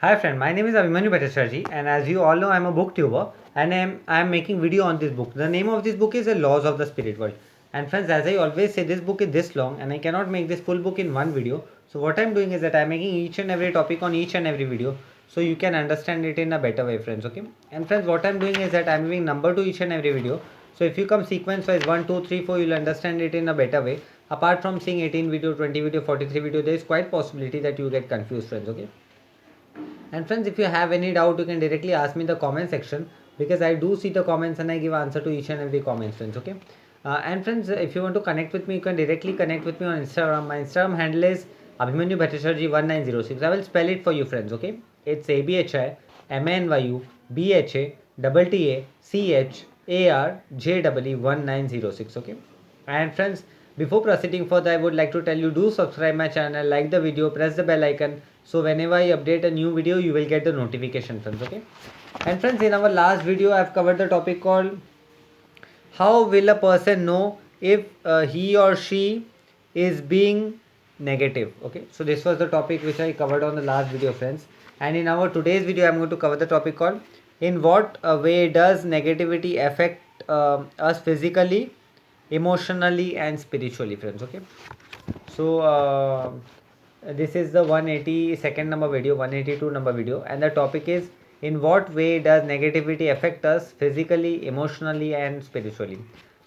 Hi friend, my name is Abhimanyu Bhattacharjee and as you all know I am a booktuber and I am making video on this book. The name of this book is The Laws of the Spirit World. And friends, as I always say, this book is this long and I cannot make this full book in one video. So what I am doing is that I am making each and every topic on each and every video so you can understand it in a better way, friends. Okay. And friends, what I am doing is that I am giving number to each and every video. So if you come sequence wise 1, 2, 3, 4, you'll understand it in a better way. Apart from seeing 18 video, 20 video, 43 video, there is quite possibility that you get confused, friends. Okay. And friends, if you have any doubt, you can directly ask me in the comment section because I do see the comments and I give answer to each and every comment, friends. Okay. And friends, if you want to connect with me, you can directly connect with me on Instagram. My Instagram handle is Abhimanyu Bhattacharjee 1906. I will spell it for you, friends. Okay. It's ABHIMANYU BHATTACHARJE 1906. Okay. And friends, before proceeding further, I would like to tell you do subscribe my channel, like the video, press the bell icon. So whenever I update a new video, you will get the notification, friends. Okay. And friends, in our last video, I have covered the topic called how will a person know if he or she is being negative. Okay. So this was the topic which I covered on the last video, friends. And in our today's video, I'm going to cover the topic called in what way does negativity affect us physically, emotionally and spiritually, friends. Okay. So this is the 182nd number video, 182 number video, and the topic is in what way does negativity affect us physically, emotionally and spiritually.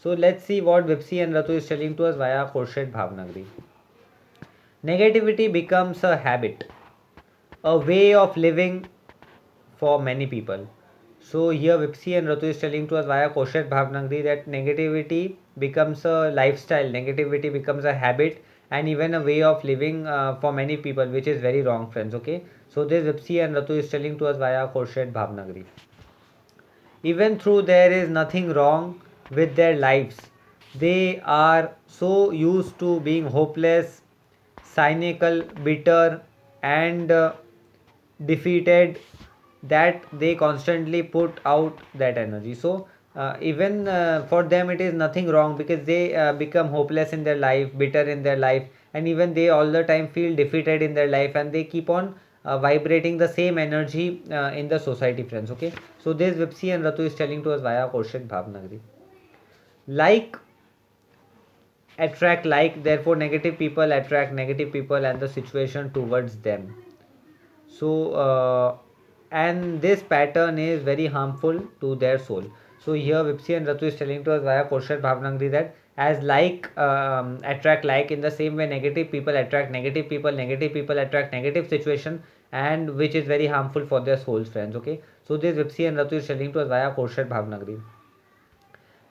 So let's see what Vipsi and Ratu is telling to us via Khurshid Bhavnagri. Negativity becomes a habit, a way of living for many people. So here Vipsi and Ratu is telling to us via Koshet Bhavnagri that negativity becomes a lifestyle, negativity becomes a habit and even a way of living for many people, which is very wrong, friends. Okay. So this Vipsi and Ratu is telling to us via Koshet Bhavnagri. Even though there is nothing wrong with their lives, they are so used to being hopeless, cynical, bitter, and defeated that they constantly put out that energy. So even for them it is nothing wrong because they become hopeless in their life, bitter in their life, and even they all the time feel defeated in their life and they keep on vibrating the same energy in the society, friends. Okay. So this Vipsi and Ratu is telling to us via Kaushik Bhavnagri. Like attract like, therefore negative people attract negative people and the situation towards them. So and this pattern is very harmful to their soul. So here Vipsi and Ratu is telling to us via Kaushal Bhavnagri that as like attract like, in the same way negative people attract negative people, negative people attract negative situation, and which is very harmful for their souls, friends. Okay. So this Vipsi and Ratu is telling to us via Kaushal Bhavnagri.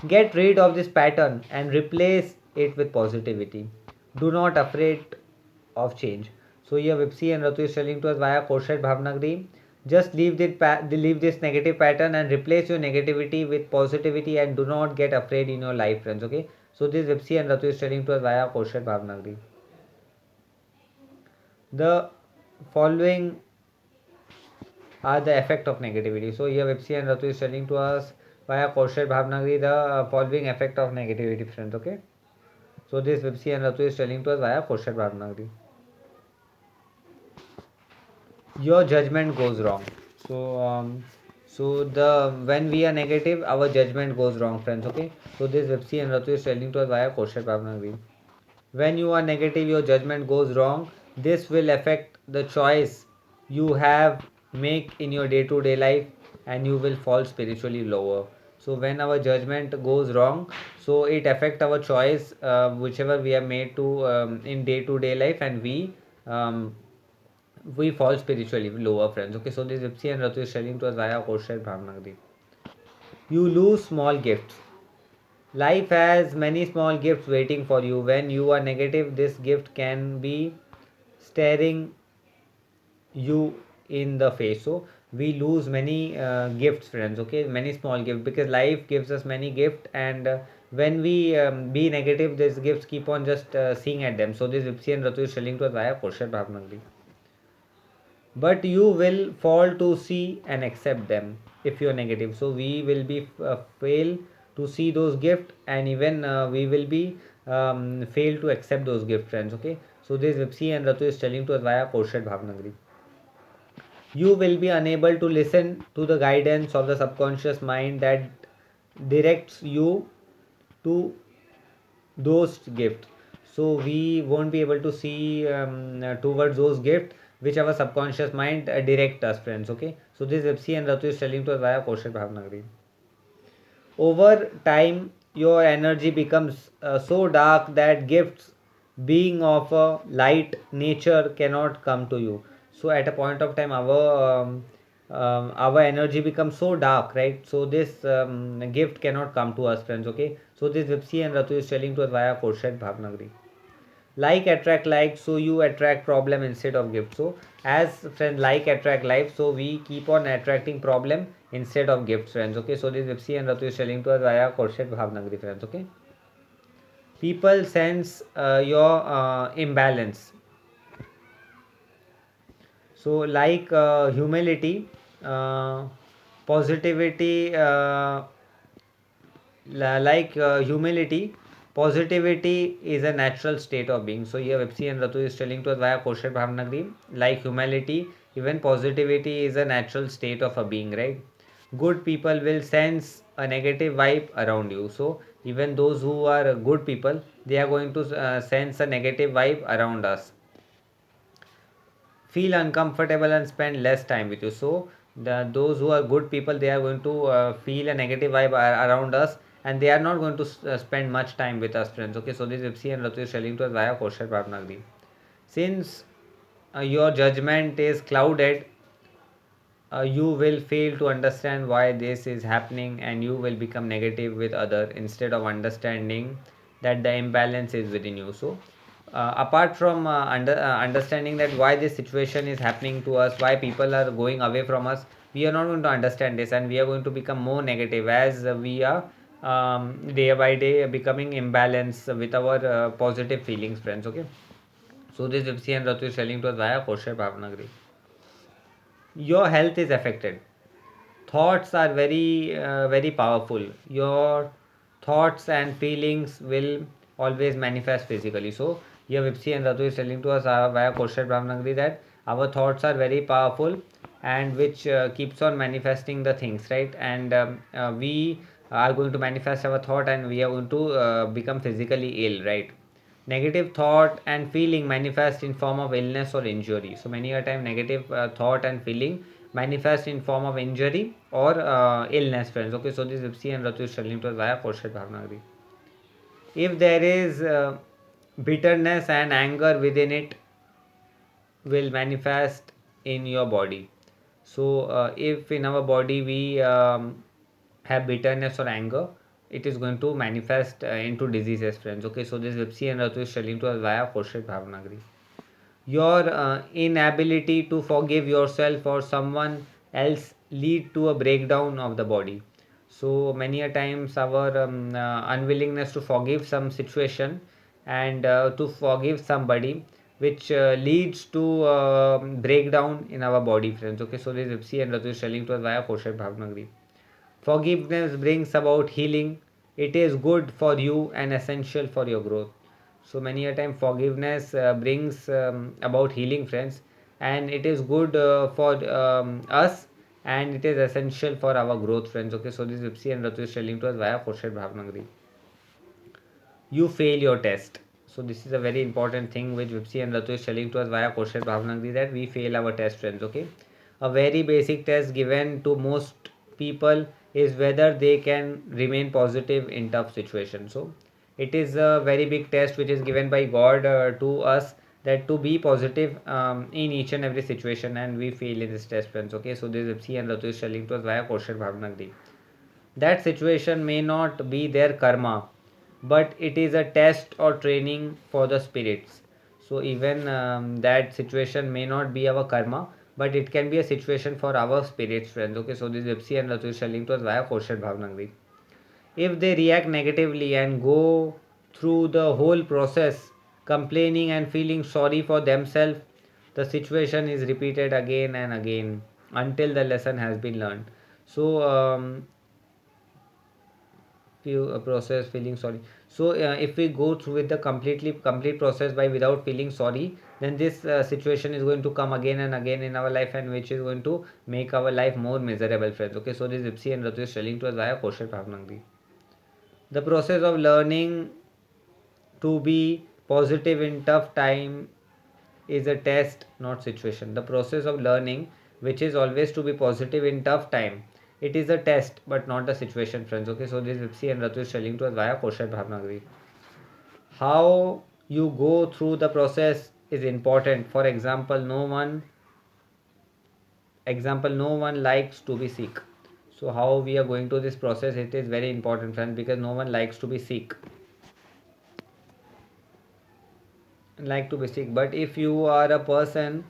Get rid of this pattern and replace it with positivity. Do not afraid of change. So here Vipsi and Ratu is telling to us via Koshet Bhavnagri. Just leave this negative pattern and replace your negativity with positivity and do not get afraid in your life, friends. Okay. So this Vipsi and Ratu is telling to us via Koshet Bhavnagri. The following are the effect of negativity. So here Vipsi and Ratu is telling to us via Koshet Bhavnagri the following effect of negativity, friends. Okay. So this Vipsi and Ratu is telling to us via Koshet Bhavnagri. Your judgment goes wrong. So so the when we are negative, our judgment goes wrong, friends. Okay. So this Vipsi and Ratu is telling to us via Koshet Bhavnagri. When you are negative, your judgment goes wrong. This will affect the choice you have make in your day-to-day life and you will fall spiritually lower. So when our judgment goes wrong, so it affect our choice whichever we have made to in day-to-day life, and um, we fall spiritually lower, friends. Okay. So this Vipsi and Ratu is telling to us via Kosher Bhavnagri. You lose small gifts. Life has many small gifts waiting for you. When you are negative, this gift can be staring you in the face. So we lose many gifts, friends. Okay. Many small gifts because life gives us many gifts, and when we be negative, these gifts keep on just seeing at them. So this Vipsi and Ratu is telling to us via Kosher Bhavnagri. But you will fall to see and accept them if you are negative. So we will be fail to see those gifts, and even we will be fail to accept those gifts, friends. Okay. So this Vipsi and Ratu is telling to us via Koshet Bhavnagri. You will be unable to listen to the guidance of the subconscious mind that directs you to those gifts. So we won't be able to see towards those gifts which our subconscious mind direct us, friends. Okay, so this Vipsi and Ratu is telling to us via Kaushal Bhavnagari. Over time, your energy becomes so dark that gifts being of a light nature cannot come to you. So at a point of time, our energy becomes so dark, right? So this gift cannot come to us, friends. Okay, so this Vipsi and Ratu is telling to us via Korshet Bhavnagari. Like attract like, so you attract problem instead of gift. So as friend, like attract like, so we keep on attracting problem instead of gifts, friends. Okay, so this Vipsi and Ratu is telling to us via Korshet Bhavnagari, friends. Okay, people sense your imbalance. So like humility, positivity, humility, positivity is a natural state of being. So here Vipsi and Ratu is telling to us via Kosher Bhavnagri, like humility, even positivity is a natural state of a being, right? Good people will sense a negative vibe around you. So even those who are good people, they are going to sense a negative vibe around us, feel uncomfortable and spend less time with you. So those who are good people, they are going to feel a negative vibe around us, and they are not going to spend much time with us, friends. Okay, so this Ipsi and Ratu is telling to us via Kosher Bhavnagri. Since your judgment is clouded, you will fail to understand why this is happening, and you will become negative with other instead of understanding that the imbalance is within you. So apart from understanding that why this situation is happening to us, why people are going away from us, we are not going to understand this, and we are going to become more negative as we are day by day becoming imbalance with our positive feelings, friends. Okay, so this Vipsi and Ratu is telling to us via Kosher Bhavnagri. Your health is affected. Thoughts are very powerful. Your thoughts and feelings will always manifest physically. So here Vipsi and Ratu is telling to us via Kosher Brahmanagri that our thoughts are very powerful, and which keeps on manifesting the things, right? And we are going to manifest our thought, and we are going to become physically ill, right? Negative thought and feeling manifest in form of illness or injury. So many a time negative thought and feeling manifest in form of injury or illness, friends. Okay, so this Ipsi and Ratu is telling to us via Kosher Bhavnagari. If there is bitterness and anger within it, will manifest in your body. So if in our body we have bitterness or anger, it is going to manifest into diseases, friends. Okay, so this Vipsi and Ratu is telling to us via Kosher Bhavnagari. Your inability to forgive yourself or someone else lead to a breakdown of the body. So many a times our unwillingness to forgive some situation and to forgive somebody, which leads to breakdown in our body, friends. Okay, so this Ipsi and Ratu is telling to us via Kosher Bhavnagri. Forgiveness brings about healing. It is good for you and essential for your growth. So many a time forgiveness brings about healing, friends, and it is good for us, and it is essential for our growth, friends. Okay, so this Ipsi and Ratu is telling to us via Kosher Bhavnagri. You fail your test. So this is a very important thing which Vipsi and Ratu is telling to us via Kosher Bhavnagri, that we fail our test, friends. Okay, a very basic test given to most people is whether they can remain positive in tough situations. So it is a very big test which is given by God to us, that to be positive in each and every situation, and we fail in this test, friends. Okay, so this Vipsi and Ratu is telling to us via Kosher Bhavnagri. That situation may not be their karma, but it is a test or training for the spirits. So even that situation may not be our karma, but it can be a situation for our spirits, friends. Okay, so this Vipsi and Ratu is telling to us via Kosher Bhavnagri. If they react negatively and go through the whole process complaining and feeling sorry for themselves, the situation is repeated again and again until the lesson has been learned. So few process feeling sorry. So if we go through with the complete process by without feeling sorry, then this situation is going to come again and again in our life, and which is going to make our life more miserable, friends. Okay, so this Ipsi and Ratu is telling to us via Kaushal Bhavnagri. The process of learning to be positive in tough time is a test, not situation. The process of learning, which is always to be positive in tough time, it is a test, but not the situation, friends. Okay, so this Vipsi and Ratu is telling to us via Kaushal Bhavnagri. How you go through the process is important. For example, no one likes to be sick. So how we are going to this process, it is very important, friends, because no one likes to be sick. But if you are a person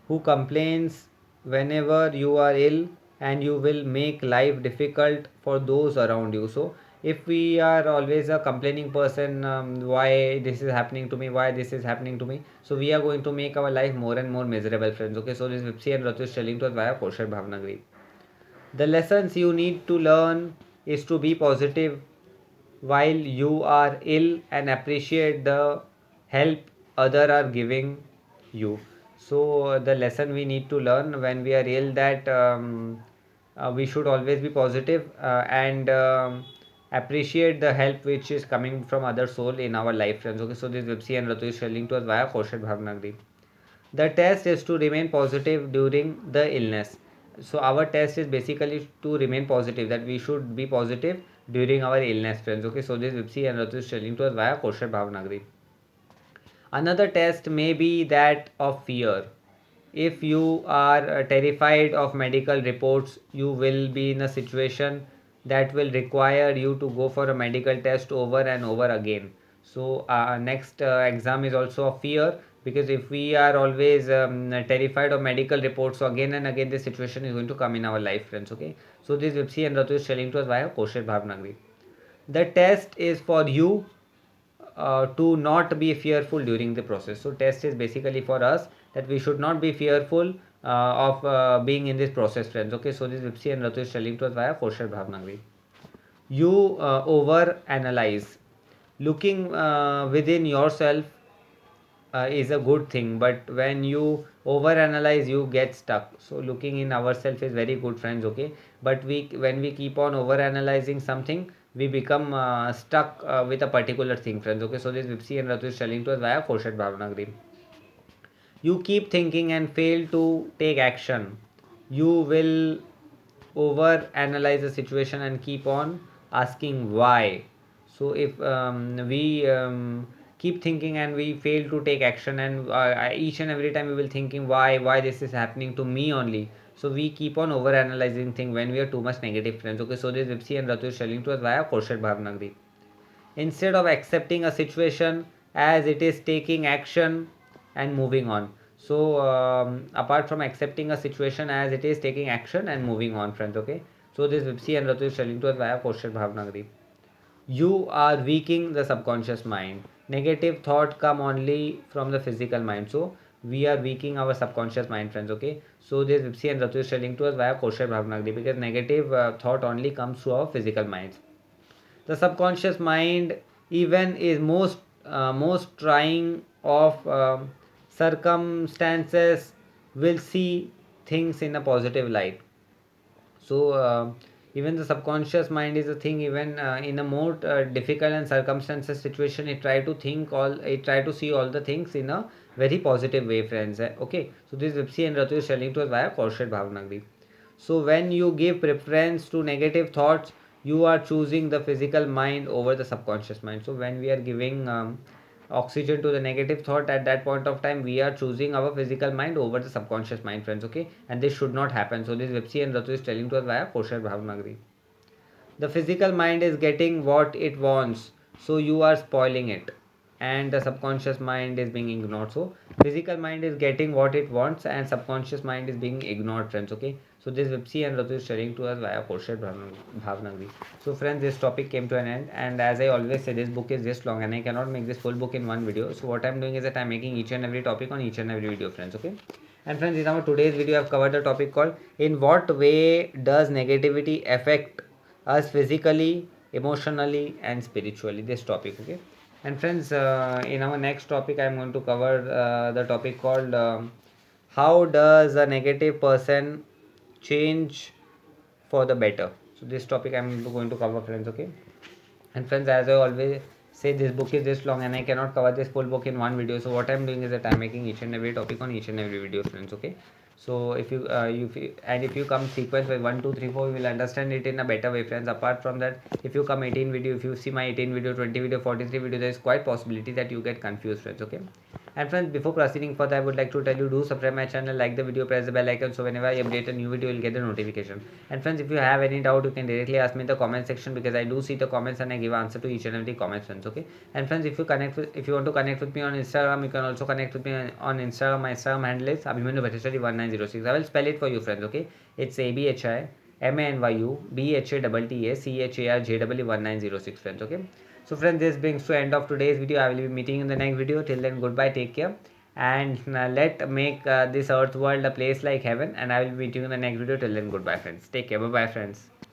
who complains whenever you are ill, and you will make life difficult for those around you. So if we are always a complaining person, why this is happening to me, why this is happening to me, so we are going to make our life more and more miserable, friends. Okay, so this Vipsi and Ratu is telling to us via Kaushal Bhavnagri. The lessons you need to learn is to be positive while you are ill, and appreciate the help other are giving you. So the lesson we need to learn when we are ill, that we should always be positive, and appreciate the help which is coming from other soul in our life, friends. Okay, so this Vipsi and Ratu is telling to us via Kaushal Bhavnagri. The test is to remain positive during the illness. So our test is basically to remain positive, that we should be positive during our illness, friends. Okay, so this Vipsi and Ratu is telling to us via Kaushal Bhavnagri. Another test may be that of fear. If you are terrified of medical reports, you will be in a situation that will require you to go for a medical test over and over again. So next exam is also of fear, because if we are always terrified of medical reports, so again and again this situation is going to come in our life, friends. Okay, so this Vipsi and Ratu is telling to us via Kaushal Bhavnagri. The test is for you to not be fearful during the process. So test is basically for us, that we should not be fearful of being in this process, friends. Okay, so this Vipsi and Ratu is telling to us via Kaushal Bhavnagri. You over analyze. Looking within yourself is a good thing, but when you over analyze, you get stuck. So looking in ourselves is very good, friends. Okay, but when we keep on over analyzing something, we become stuck with a particular thing, friends. Okay, so this Vipsi and Ratu is telling to us via Kaushal Bhavnagri. You keep thinking and fail to take action. You will over analyze the situation and keep on asking why. So if we keep thinking and we fail to take action, and each and every time we will thinking why this is happening to me only, so we keep on over analyzing thing when we are too much negative, friends. Okay, so this Vipsi and Ratu is telling to us via Kaushal Bhavnagri. Instead of accepting a situation as it is, taking action and moving on. So apart from accepting a situation as it is, taking action and moving on, friends. Okay, so this Vipsi and Ratu is telling to us via Kaushal Bhavnagri. You are weakening the subconscious mind. Negative thought come only from the physical mind, so we are weakening our subconscious mind, friends. Okay, so this Vipsi and Ratu is telling to us via Kaushal Bhavnagri, because negative thought only comes through our physical minds. The subconscious mind even is most trying of circumstances will see things in a positive light. So even the subconscious mind is a thing, even in a more difficult and circumstances situation, it try to see all the things in a very positive way, friends. Okay, so this Vipsi and Ratu is telling to us via Kaushal Bhavnagri. So when you give preference to negative thoughts, you are choosing the physical mind over the subconscious mind. So when we are giving oxygen to the negative thought, at that point of time we are choosing our physical mind over the subconscious mind, friends. Okay, and this should not happen. So this Vipsi and Ratu is telling to us via Kaushal Bhavnagri. The physical mind is getting what it wants, so you are spoiling it, and the subconscious mind is being ignored. So physical mind is getting what it wants, and subconscious mind is being ignored, friends. Okay, so this Vipsi and Ratu is sharing to us via Kaushal Bhavnagri. So friends, this topic came to an end, and as I always say, this book is this long and I cannot make this full book in one video. So what I'm doing is that I'm making each and every topic on each and every video, friends. Okay, and friends, in our today's video I've covered the topic called, in what way does negativity affect us physically, emotionally and spiritually, this topic. Okay, and friends, in our next topic I'm going to cover the topic called how does a negative person change for the better. So this topic I'm going to cover, friends. Okay, and friends, as I always say, this book is this long and I cannot cover this full book in one video. So what I'm doing is that I'm making each and every topic on each and every video, friends. Okay, so if you come sequence by 1 2 3 4, you will understand it in a better way, friends. Apart from that, if you come 18 video, if you see my 18 video, 20 video, 43 video, there is quite possibility that you get confused, friends. Okay, and friends, before proceeding further, I would like to tell you, do subscribe my channel, like the video, press the bell icon, so whenever I update a new video, you'll get the notification. And friends, if you have any doubt, you can directly ask me in the comment section, because I do see the comments and I give answer to each and every comment, friends. Okay, and friends, if you want to connect with me on Instagram, you can also connect with me on Instagram. My Instagram handle is Abhimanyu Bhattacharya 1906. I will spell it for you, friends. Okay, it's ABHIMANYUBHABTACHARJW1906, friends. Okay, so friends, this brings to end of today's video. I will be meeting you in the next video. Till then, goodbye, take care, and let make this earth world a place like heaven, and I will be meeting you in the next video. Till then, goodbye, friends. Take care. Bye bye, friends.